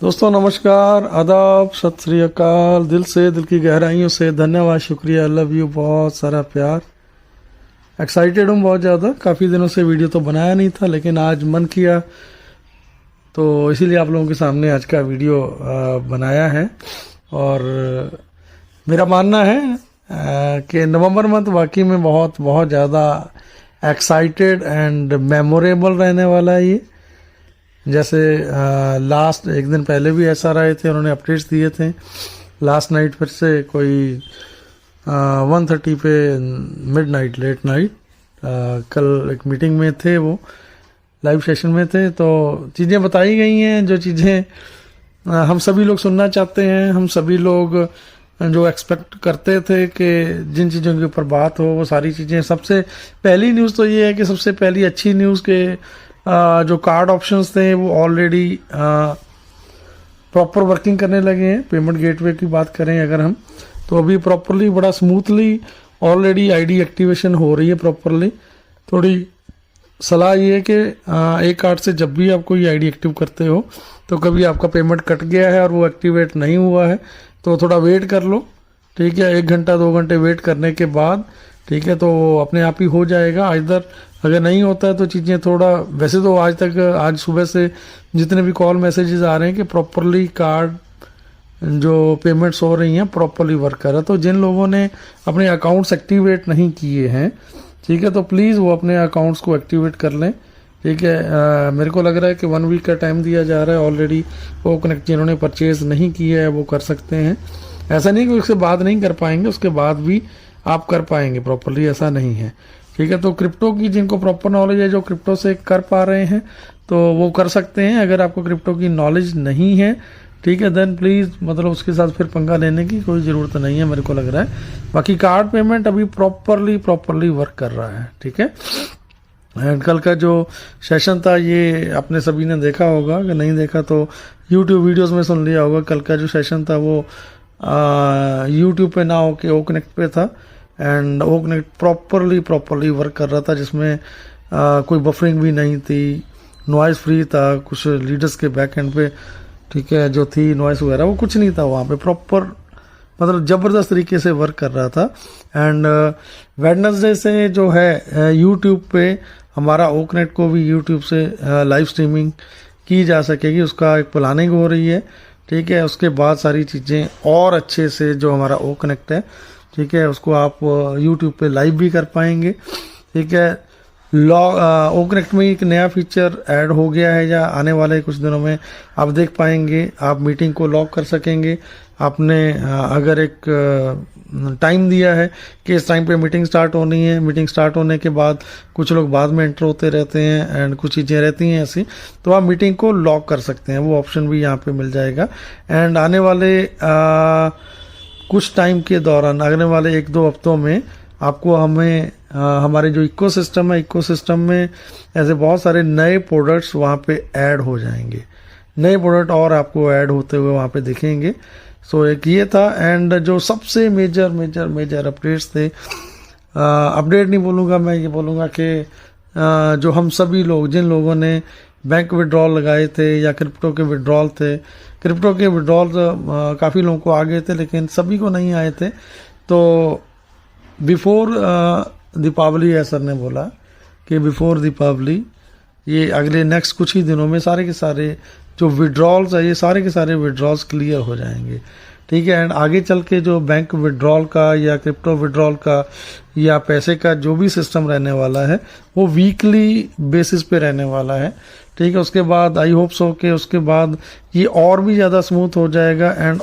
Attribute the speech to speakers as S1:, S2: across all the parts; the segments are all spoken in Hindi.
S1: दोस्तों नमस्कार, आदाब, सत श्री अकाल। दिल से, दिल की गहराइयों से धन्यवाद, शुक्रिया, लव यू, बहुत सारा प्यार। एक्साइटेड हूँ बहुत ज़्यादा। काफ़ी दिनों से वीडियो तो बनाया नहीं था, लेकिन आज मन किया तो इसीलिए आप लोगों के सामने आज का वीडियो बनाया है। और मेरा मानना है कि नवंबर मंथ वाकई में बहुत बहुत ज़्यादा एक्साइटेड एंड मेमोरेबल रहने वाला है। ये जैसे लास्ट एक दिन पहले भी ऐसा रहे थे, उन्होंने अपडेट्स दिए थे। लास्ट नाइट फिर से कोई 1:30 पे मिडनाइट, लेट नाइट, कल एक मीटिंग में थे, वो लाइव सेशन में थे, तो चीज़ें बताई गई हैं जो चीज़ें हम सभी लोग सुनना चाहते हैं। हम सभी लोग जो एक्सपेक्ट करते थे कि जिन चीज़ों के ऊपर बात हो वो सारी चीज़ें। सबसे पहली न्यूज़ तो ये है कि सबसे पहली अच्छी न्यूज़ के जो कार्ड ऑप्शंस थे वो ऑलरेडी प्रॉपर वर्किंग करने लगे हैं। पेमेंट गेटवे की बात करें अगर हम, तो अभी प्रॉपरली बड़ा स्मूथली ऑलरेडी आईडी एक्टिवेशन हो रही है प्रॉपरली। थोड़ी सलाह ये है कि एक कार्ड से जब भी आप कोई आईडी एक्टिव करते हो तो कभी आपका पेमेंट कट गया है और वो एक्टिवेट नहीं हुआ है तो थोड़ा वेट कर लो, ठीक है। 1 घंटा 2 घंटे वेट करने के बाद, ठीक है, तो अपने आप ही हो जाएगा। इधर अगर नहीं होता है तो चीज़ें थोड़ा, वैसे तो आज सुबह से जितने भी कॉल मैसेजेस आ रहे हैं कि प्रॉपरली कार्ड जो पेमेंट्स हो रही हैं प्रॉपरली वर्क कर रहा है। तो जिन लोगों ने अपने अकाउंट्स एक्टिवेट नहीं किए हैं, ठीक है, तो प्लीज़ वो अपने अकाउंट्स को एक्टिवेट कर लें, ठीक है। मेरे को लग रहा है कि 1 वीक का टाइम दिया जा रहा है ऑलरेडी। वो कनेक्ट जिन्होंने परचेज नहीं किया है वो कर सकते हैं। ऐसा नहीं कि उसके बाद नहीं कर पाएंगे, उसके बाद भी आप कर पाएंगे प्रॉपरली, ऐसा नहीं है, ठीक है। तो क्रिप्टो की जिनको प्रॉपर नॉलेज है, जो क्रिप्टो से कर पा रहे हैं, तो वो कर सकते हैं। अगर आपको क्रिप्टो की नॉलेज नहीं है, ठीक है, देन प्लीज़ मतलब उसके साथ फिर पंगा लेने की कोई ज़रूरत नहीं है, मेरे को लग रहा है। बाकी कार्ड पेमेंट अभी प्रॉपरली वर्क कर रहा है, ठीक है। एंड कल का जो सेशन था ये आपने सभी ने देखा होगा, अगर नहीं देखा तो यूट्यूब वीडियोस में सुन लिया होगा। कल का जो सेशन था वो यूट्यूब पे ना होके ओ कनेक्ट पे था। And O connect properly work कर रहा था, जिसमें कोई बफरिंग भी नहीं थी, नॉइज़ फ्री था। कुछ लीडर्स के बैक एंड पे, ठीक है, जो थी नॉइज़ वगैरह वो कुछ नहीं था वहाँ पे। प्रॉपर मतलब ज़बरदस्त तरीके से वर्क कर रहा था। एंड वेडनेसडे से जो है यूट्यूब पे हमारा ओ कनेक्ट को भी यूट्यूब से लाइव स्ट्रीमिंग की जा सकेगी, उसका एक प्लानिंग हो रही है, ठीक है। उसके बाद सारी चीज़ें और अच्छे से जो हमारा ओ कनेक्ट है, ठीक है, उसको आप यूट्यूब पे लाइव भी कर पाएंगे, ठीक है। ओ कनेक्ट में एक नया फीचर ऐड हो गया है, या आने वाले कुछ दिनों में आप देख पाएंगे। आप मीटिंग को लॉक कर सकेंगे। आपने अगर एक टाइम दिया है कि इस टाइम पे मीटिंग स्टार्ट होनी है, मीटिंग स्टार्ट होने के बाद कुछ लोग बाद में एंटर होते रहते हैं एंड कुछ चीज़ें रहती हैं ऐसी, तो आप मीटिंग को लॉक कर सकते हैं। वो ऑप्शन भी यहाँ पे मिल जाएगा। एंड आने वाले कुछ टाइम के दौरान, आने वाले 1-2 हफ्तों में आपको हमारे जो इकोसिस्टम है, इकोसिस्टम में ऐसे बहुत सारे नए प्रोडक्ट्स वहाँ पे ऐड हो जाएंगे। नए प्रोडक्ट और आपको ऐड होते हुए वहाँ पे दिखेंगे। सो एक ये था। एंड जो सबसे मेजर अपडेट्स थे, अपडेट नहीं बोलूँगा मैं, ये बोलूँगा कि जो हम सभी लोग, जिन लोगों ने बैंक विड्रॉल लगाए थे या क्रिप्टो के विड्रॉल थे, क्रिप्टो के विड्रॉल काफ़ी लोगों को आ गए थे लेकिन सभी को नहीं आए थे। तो बिफोर दीपावली, सर ने बोला कि बिफोर दीपावली, ये अगले नेक्स्ट कुछ ही दिनों में सारे के सारे जो विड्रॉल्स है, ये सारे के सारे विड्रॉल्स क्लियर हो जाएंगे, ठीक है। एंड आगे चल के जो बैंक विड्रॉल का या क्रिप्टो विड्रॉल का या पैसे का जो भी सिस्टम रहने वाला है वो वीकली बेसिस पे रहने वाला है, ठीक है। उसके बाद आई होप सो कि उसके बाद ये और भी ज़्यादा स्मूथ हो जाएगा एंड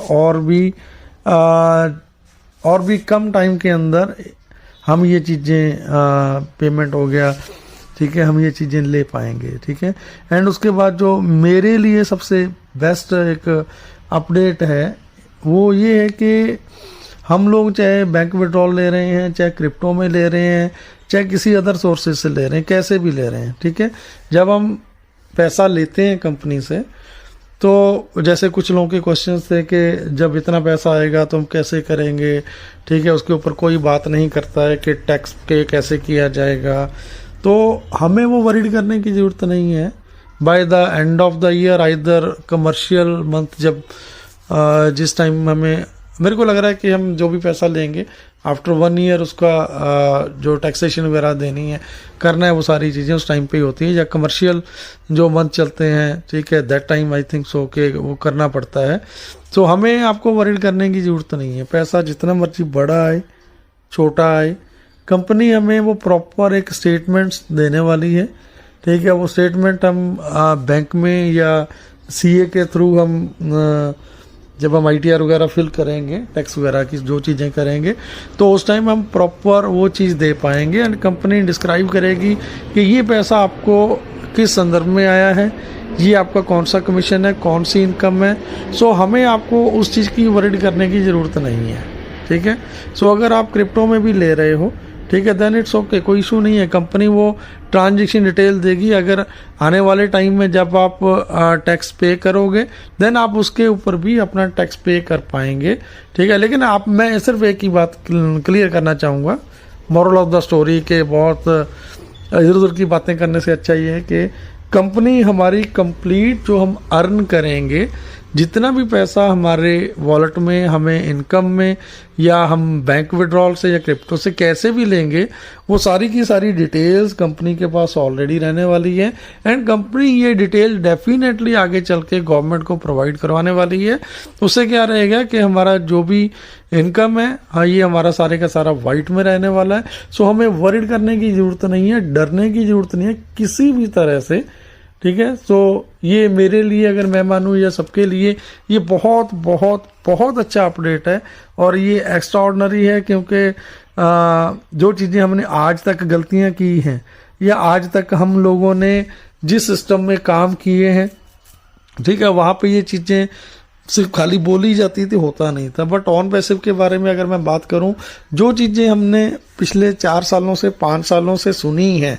S1: और भी कम टाइम के अंदर हम ये चीज़ें पेमेंट हो गया, ठीक है, हम ये चीज़ें ले पाएंगे, ठीक है। एंड उसके बाद जो मेरे लिए सबसे बेस्ट एक अपडेट है वो ये है कि हम लोग चाहे बैंक विड्रॉल ले रहे हैं, चाहे क्रिप्टो में ले रहे हैं, चाहे किसी अदर सोर्सेज से ले रहे हैं, कैसे भी ले रहे हैं, ठीक है। जब हम पैसा लेते हैं कंपनी से, तो जैसे कुछ लोगों के क्वेश्चंस थे कि जब इतना पैसा आएगा तो हम कैसे करेंगे, ठीक है। उसके ऊपर कोई बात नहीं करता है कि टैक्स पे कैसे किया जाएगा। तो हमें वो वरीड करने की ज़रूरत नहीं है by the end of the year either commercial month, जब जिस टाइम हमें मेरे को लग रहा है कि हम जो भी पैसा लेंगे आफ्टर 1 ईयर उसका जो टैक्सेशन वगैरह देनी है, करना है, वो सारी चीज़ें उस टाइम पे ही होती है। या कमर्शियल जो मंथ चलते हैं, ठीक है, that time I think so के वो करना पड़ता है। तो हमें आपको वरीड करने की ज़रूरत नहीं है। पैसा जितना मर्जी बड़ा आए छोटा आए, कंपनी हमें वो प्रॉपर एक स्टेटमेंट्स देने वाली है, ठीक है। वो स्टेटमेंट हम बैंक में या सीए के थ्रू हम जब हम ITR वगैरह फिल करेंगे, टैक्स वगैरह की जो चीज़ें करेंगे, तो उस टाइम हम प्रॉपर वो चीज़ दे पाएंगे। एंड कंपनी डिस्क्राइब करेगी कि ये पैसा आपको किस संदर्भ में आया है, ये आपका कौन सा कमीशन है, कौन सी इनकम है। सो हमें आपको उस चीज़ की वरीड करने की ज़रूरत नहीं है, ठीक है। सो अगर आप क्रिप्टो में भी ले रहे हो, ठीक है, देन इट्स ओके, कोई इशू नहीं है। कंपनी वो ट्रांजेक्शन डिटेल देगी। अगर आने वाले टाइम में जब आप टैक्स पे करोगे, देन आप उसके ऊपर भी अपना टैक्स पे कर पाएंगे, ठीक है। लेकिन मैं सिर्फ एक ही बात क्लियर करना चाहूँगा, मॉरल ऑफ द स्टोरी के बहुत इधर उधर की बातें करने से अच्छा ये है कि कंपनी हमारी कंप्लीट जो हम अर्न करेंगे, जितना भी पैसा हमारे वॉलेट में, हमें इनकम में, या हम बैंक विड्रॉल से या क्रिप्टो से कैसे भी लेंगे, वो सारी की सारी डिटेल्स कंपनी के पास ऑलरेडी रहने वाली है। एंड कंपनी ये डिटेल डेफिनेटली आगे चल के गवर्नमेंट को प्रोवाइड करवाने वाली है। उससे क्या रहेगा कि हमारा जो भी इनकम है, हाँ, ये हमारा सारे का सारा वाइट में रहने वाला है। सो हमें वरीड करने की ज़रूरत नहीं है, डरने की ज़रूरत नहीं है किसी भी तरह से, ठीक है। सो ये मेरे लिए, अगर मैं मानूँ, या सबके लिए ये बहुत बहुत बहुत अच्छा अपडेट है। और ये एक्स्ट्रा ऑर्डिनरी है, क्योंकि जो चीज़ें हमने आज तक गलतियां की हैं, या आज तक हम लोगों ने जिस सिस्टम में काम किए हैं, ठीक है, वहाँ पे ये चीज़ें सिर्फ खाली बोली जाती थी, होता नहीं था। बट ऑन पैसिव के बारे में अगर मैं बात करूँ, जो चीज़ें हमने पिछले 4 सालों से 5 सालों से सुनी हैं,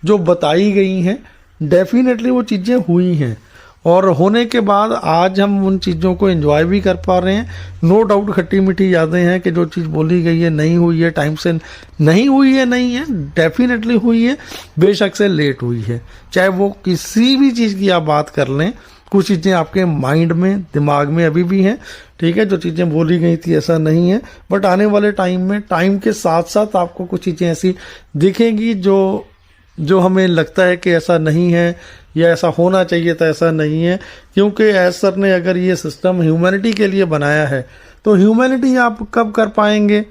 S1: जो बताई गई हैं, डेफिनेटली वो चीज़ें हुई हैं। और होने के बाद आज हम उन चीज़ों को एंजॉय भी कर पा रहे हैं। नो डाउट खट्टी मीठी यादें हैं कि जो चीज़ बोली गई है नहीं हुई है, टाइम से नहीं हुई है, नहीं है, डेफिनेटली हुई है, बेशक से लेट हुई है। चाहे वो किसी भी चीज़ की आप बात कर लें, कुछ चीज़ें आपके माइंड में, दिमाग में अभी भी हैं, ठीक है, जो चीज़ें बोली गई थी ऐसा नहीं है। बट आने वाले टाइम में, टाइम के साथ साथ आपको कुछ चीज़ें ऐसी दिखेंगी जो हमें लगता है कि ऐसा नहीं है, या ऐसा होना चाहिए था, ऐसा नहीं है। क्योंकि एज सर ने अगर ये सिस्टम ह्यूमैनिटी के लिए बनाया है, तो ह्यूमैनिटी आप कब कर पाएंगे,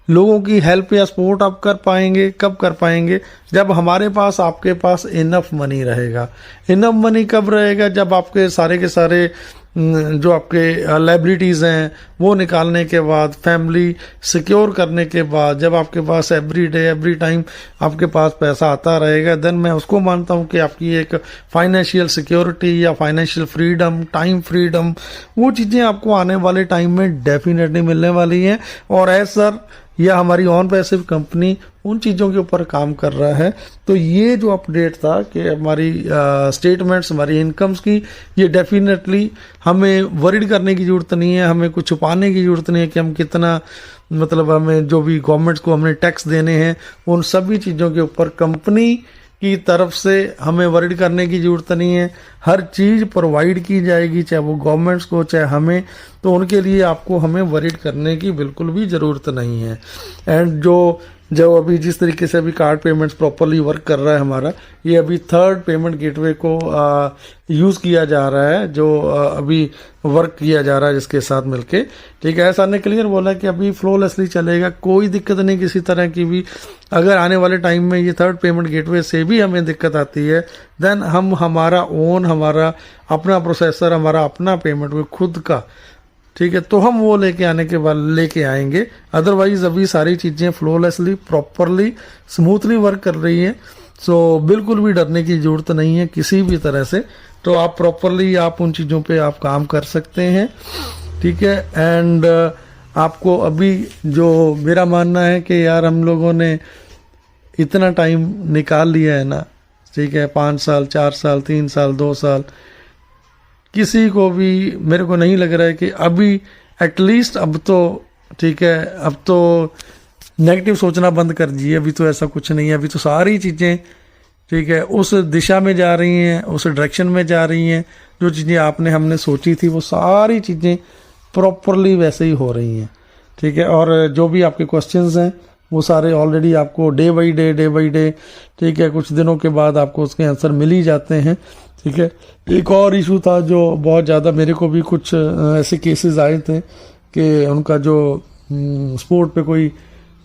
S1: लोगों की हेल्प या सपोर्ट आप कर पाएंगे, कब कर पाएंगे, जब हमारे पास, आपके पास इनफ मनी रहेगा। इनफ मनी कब रहेगा, जब आपके सारे के सारे जो आपके लाइबिलिटीज़ हैं वो निकालने के बाद, फैमिली सिक्योर करने के बाद, जब आपके पास एवरी डे एवरी टाइम आपके पास पैसा आता रहेगा, देन मैं उसको मानता हूँ कि आपकी एक फाइनेंशियल सिक्योरिटी या फाइनेंशियल फ्रीडम, टाइम फ्रीडम, वो चीज़ें आपको आने वाले टाइम में डेफिनेटली मिलने वाली हैं। और एज सर या हमारी ऑन पैसिव कंपनी उन चीज़ों के ऊपर काम कर रहा है। तो ये जो अपडेट था कि हमारी स्टेटमेंट्स, हमारी इनकम्स की, ये डेफिनेटली हमें वरीड करने की ज़रूरत नहीं है, हमें कुछ छुपाने की ज़रूरत नहीं है कि हम कितना, मतलब हमें जो भी गवर्नमेंट्स को हमने टैक्स देने हैं, उन सभी चीज़ों के ऊपर कंपनी की तरफ से हमें वरीड करने की ज़रूरत नहीं है। हर चीज़ प्रोवाइड की जाएगी, चाहे वो गवर्नमेंट्स को, चाहे हमें, तो उनके लिए आपको हमें वरीड करने की बिल्कुल भी ज़रूरत नहीं है। एंड जो अभी जिस तरीके से अभी कार्ड पेमेंट्स प्रॉपरली वर्क कर रहा है हमारा, ये अभी थर्ड पेमेंट गेटवे को यूज़ किया जा रहा है, जो अभी वर्क किया जा रहा है जिसके साथ मिलके, ठीक है। सर ने क्लियर बोला कि अभी फ्लोलेसली चलेगा, कोई दिक्कत नहीं किसी तरह की भी। अगर आने वाले टाइम में ये थर्ड पेमेंट गेटवे से भी हमें दिक्कत आती है, देन हम हमारा अपना प्रोसेसर, हमारा अपना पेमेंट वे खुद का, ठीक है, तो हम वो लेके आएंगे। अदरवाइज अभी सारी चीज़ें फ्लोलेसली, प्रॉपरली, स्मूथली वर्क कर रही हैं। सो बिल्कुल भी डरने की ज़रूरत नहीं है किसी भी तरह से। तो आप प्रॉपरली आप उन चीज़ों पे आप काम कर सकते हैं, ठीक है। एंड आपको अभी जो मेरा मानना है कि यार हम लोगों ने इतना टाइम निकाल लिया है ना, ठीक है, 5 साल, 4 साल, 3 साल, 2 साल, किसी को भी मेरे को नहीं लग रहा है कि अभी एटलीस्ट अब तो, ठीक है, अब तो नेगेटिव सोचना बंद कर दीजिए। अभी तो ऐसा कुछ नहीं है, अभी तो सारी चीज़ें, ठीक है, उस दिशा में जा रही हैं, उस डायरेक्शन में जा रही हैं। जो चीज़ें आपने हमने सोची थी वो सारी चीज़ें प्रॉपरली वैसे ही हो रही हैं। ठीक है, और जो भी आपके क्वेश्चंस हैं वो सारे ऑलरेडी आपको डे बाई डे ठीक है, कुछ दिनों के बाद आपको उसके आंसर मिल ही जाते हैं। ठीक है, एक और इशू था जो बहुत ज़्यादा, मेरे को भी कुछ ऐसे केसेस आए थे कि उनका जो स्पोर्ट पे कोई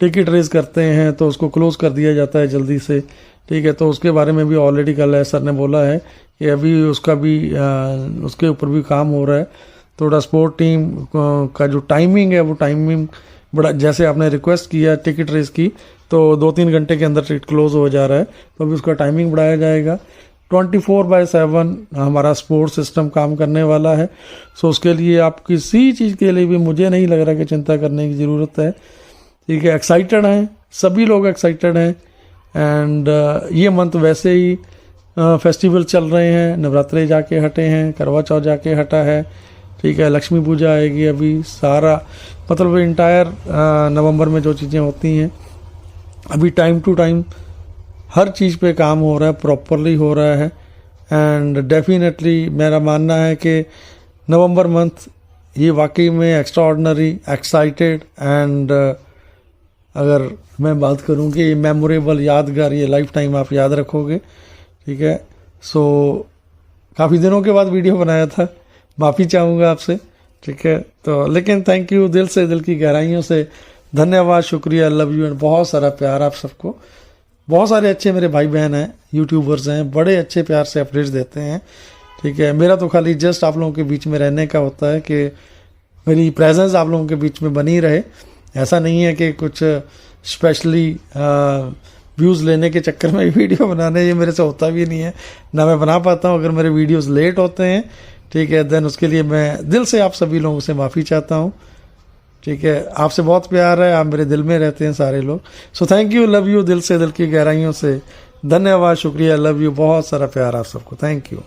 S1: टिकट रेज करते हैं तो उसको क्लोज कर दिया जाता है जल्दी से। ठीक है, तो उसके बारे में भी ऑलरेडी कल सर ने बोला है कि अभी उसका भी उसके ऊपर भी काम हो रहा है। थोड़ा स्पोर्ट टीम का जो टाइमिंग है वो टाइमिंग बड़ा, जैसे आपने रिक्वेस्ट किया टिकट रेस की तो 2-3 घंटे के अंदर टिकट क्लोज हो जा रहा है, तो अभी उसका टाइमिंग बढ़ाया जाएगा। 24/7 हमारा स्पोर्ट सिस्टम काम करने वाला है। सो उसके लिए आप किसी चीज़ के लिए भी मुझे नहीं लग रहा कि चिंता करने की ज़रूरत है। ठीक है, एक्साइटेड हैं, सभी लोग एक्साइटेड हैं। एंड ये मंथ वैसे ही फेस्टिवल चल रहे हैं, नवरात्रे जाके हटे हैं, करवा चौथ जाके हटा है। ठीक है, लक्ष्मी पूजा आएगी, अभी सारा मतलब इंटायर नवंबर में जो चीज़ें होती हैं अभी टाइम टू टाइम हर चीज़ पे काम हो रहा है, प्रॉपरली हो रहा है। एंड डेफिनेटली मेरा मानना है कि नवंबर मंथ ये वाकई में एक्स्ट्रा ऑर्डिनरी, एक्साइटेड एंड अगर मैं बात करूं कि मेमोरेबल, यादगार, ये लाइफ टाइम आप याद रखोगे। ठीक है, सो काफ़ी दिनों के बाद वीडियो बनाया था, माफ़ी चाहूँगा आपसे। ठीक है, तो लेकिन थैंक यू, दिल से, दिल की गहराइयों से धन्यवाद, शुक्रिया, लव यू एंड बहुत सारा प्यार आप सबको। बहुत सारे अच्छे मेरे भाई बहन हैं, यूट्यूबर्स हैं, बड़े अच्छे प्यार से अपडेट्स देते हैं। ठीक है, मेरा तो खाली जस्ट आप लोगों के बीच में रहने का होता है कि मेरी प्रेजेंस आप लोगों के बीच में बनी रहे। ऐसा नहीं है कि कुछ स्पेशली व्यूज़ लेने के चक्कर में वीडियो बनाने, ये मेरे से होता भी नहीं है, ना मैं बना पाता हूँ। अगर मेरे वीडियोस लेट होते हैं, ठीक है, देन उसके लिए मैं दिल से आप सभी लोगों से माफ़ी चाहता हूँ। ठीक है, आपसे बहुत प्यार है, आप मेरे दिल में रहते हैं सारे लोग। So thank you, love you, दिल से, दिल की गहराइयों से धन्यवाद, शुक्रिया, लव यू, बहुत सारा प्यार आप सबको, थैंक यू।